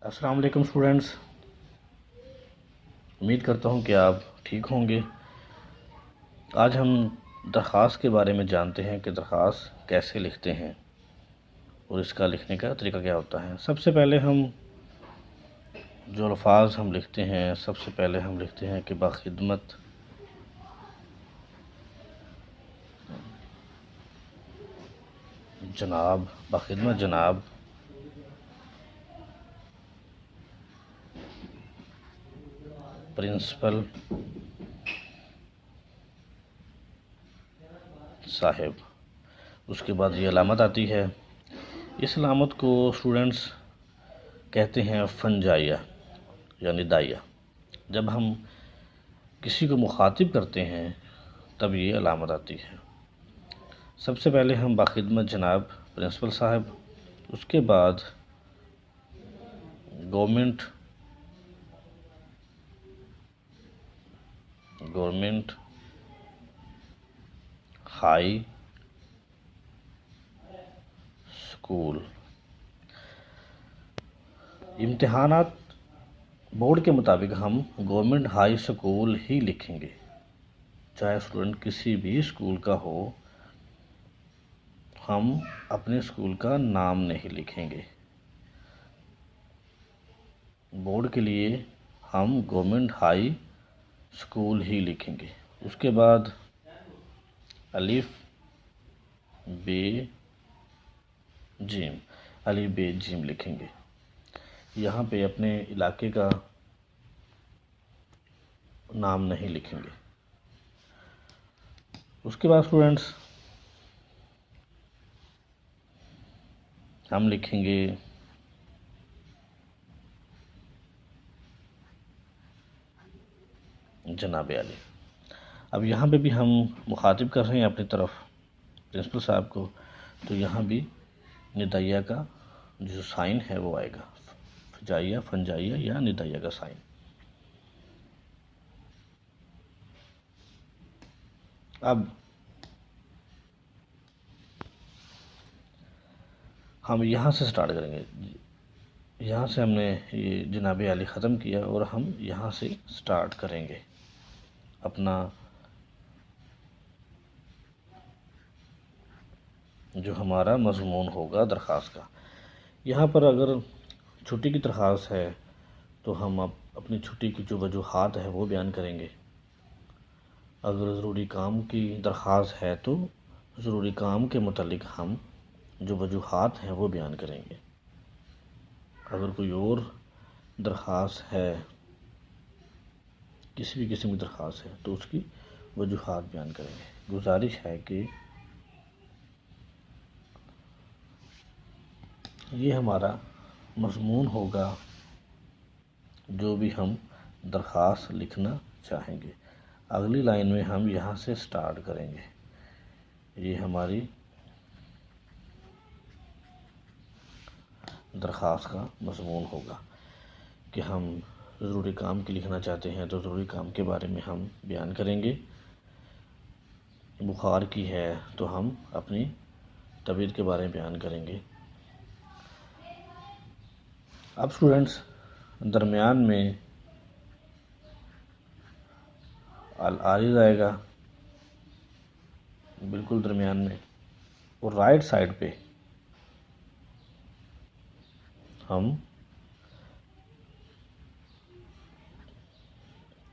अस्सलाम वालेकुम स्टूडेंट्स। उम्मीद करता हूँ कि आप ठीक होंगे। आज हम दरख्वास्त के बारे में जानते हैं कि दरख्वास्त कैसे लिखते हैं और इसका लिखने का तरीका क्या होता है। सबसे पहले हम जो अल्फाज हम लिखते हैं, सबसे पहले हम लिखते हैं कि बाखिदमत जनाब, बाखिदमत जनाब प्रिंसिपल साहिब। उसके बाद ये अलामत आती है। इस अलामत को स्टूडेंट्स कहते हैं फंजाइया या निदाइया। जब हम किसी को मुखातिब करते हैं तब ये अलामत आती है। सबसे पहले हम बाखिदमत जनाब प्रिंसिपल साहब, उसके बाद गवर्नमेंट हाई स्कूल। इम्तिहानात बोर्ड के मुताबिक हम गवर्नमेंट हाई स्कूल ही लिखेंगे, चाहे स्टूडेंट किसी भी स्कूल का हो। हम अपने स्कूल का नाम नहीं लिखेंगे। बोर्ड के लिए हम गवर्नमेंट हाई स्कूल ही लिखेंगे। उसके बाद अलिफ बे जिम, अलिफ बे जिम लिखेंगे। यहाँ पे अपने इलाके का नाम नहीं लिखेंगे। उसके बाद स्टूडेंट्स हम लिखेंगे जनाब आली। अब यहाँ पे भी हम मुखातिब कर रहे हैं अपनी तरफ प्रिंसिपल साहब को, तो यहाँ भी निदाइया का जो साइन है वो आएगा, फजाइया, फंजाइया या निदाइया का साइन। अब हम यहाँ से स्टार्ट करेंगे। यहाँ से हमने ये जनाब आली ख़त्म किया और हम यहाँ से स्टार्ट करेंगे अपना जो हमारा मज़मून होगा दरख्वास्त का। यहाँ पर अगर छुट्टी की दरख्वास्त है तो हम अपनी छुट्टी की जो वजूहात है वो बयान करेंगे। अगर ज़रूरी काम की दरख्वास्त है तो ज़रूरी काम के मुतालिक हम जो वजूहात हैं वो बयान करेंगे। अगर कोई और दरख्वास्त है, किसी भी किस्म की दरख्वास्त है, तो उसकी वजूहात बयान करेंगे। गुजारिश है कि ये हमारा मज़मून होगा जो भी हम दरख्वास्त लिखना चाहेंगे। अगली लाइन में हम यहाँ से स्टार्ट करेंगे। ये हमारी दरख्वास्त का मज़मून होगा कि हम ज़रूरी काम की लिखना चाहते हैं तो ज़रूरी काम के बारे में हम बयान करेंगे। बुखार की है तो हम अपनी तबीयत के बारे में बयान करेंगे। अब स्टूडेंट्स दरमियान में अल आरिज़ आएगा, बिल्कुल दरमियान में, और राइट साइड पे हम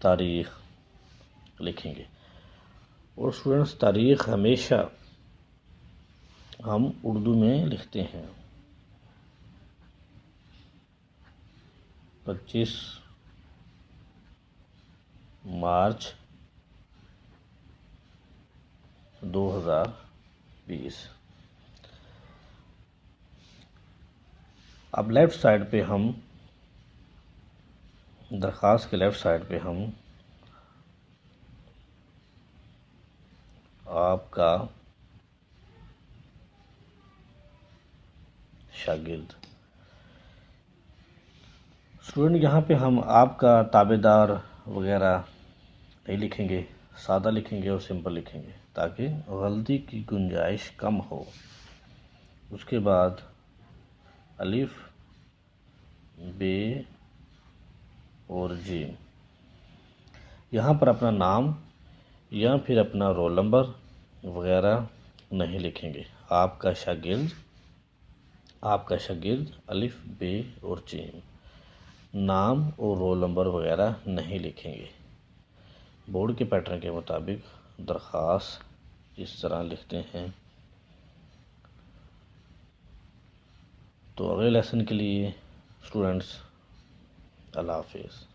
तारीख़ लिखेंगे। और स्टूडेंट्स तारीख़ हमेशा हम उर्दू में लिखते हैं। 25 मार्च 2020। अब लेफ़्ट साइड पे हम दरख्वास्त के लेफ़्ट साइड पे हम आपका शागिर्द। स्टूडेंट यहाँ पे हम आपका ताबेदार वगैरह नहीं लिखेंगे, सादा लिखेंगे और सिंपल लिखेंगे ताकि गलती की गुंजाइश कम हो। उसके बाद अलिफ बे और जीम। यहाँ पर अपना नाम या फिर अपना रोल नंबर वगैरह नहीं लिखेंगे। आपका शागिर्द अलिफ बे और जीम, नाम और रोल नंबर वगैरह नहीं लिखेंगे। बोर्ड के पैटर्न के मुताबिक दरख्वास्त इस तरह लिखते हैं। तो अगले लेसन के लिए स्टूडेंट्स, अल्लाह हाफिज़।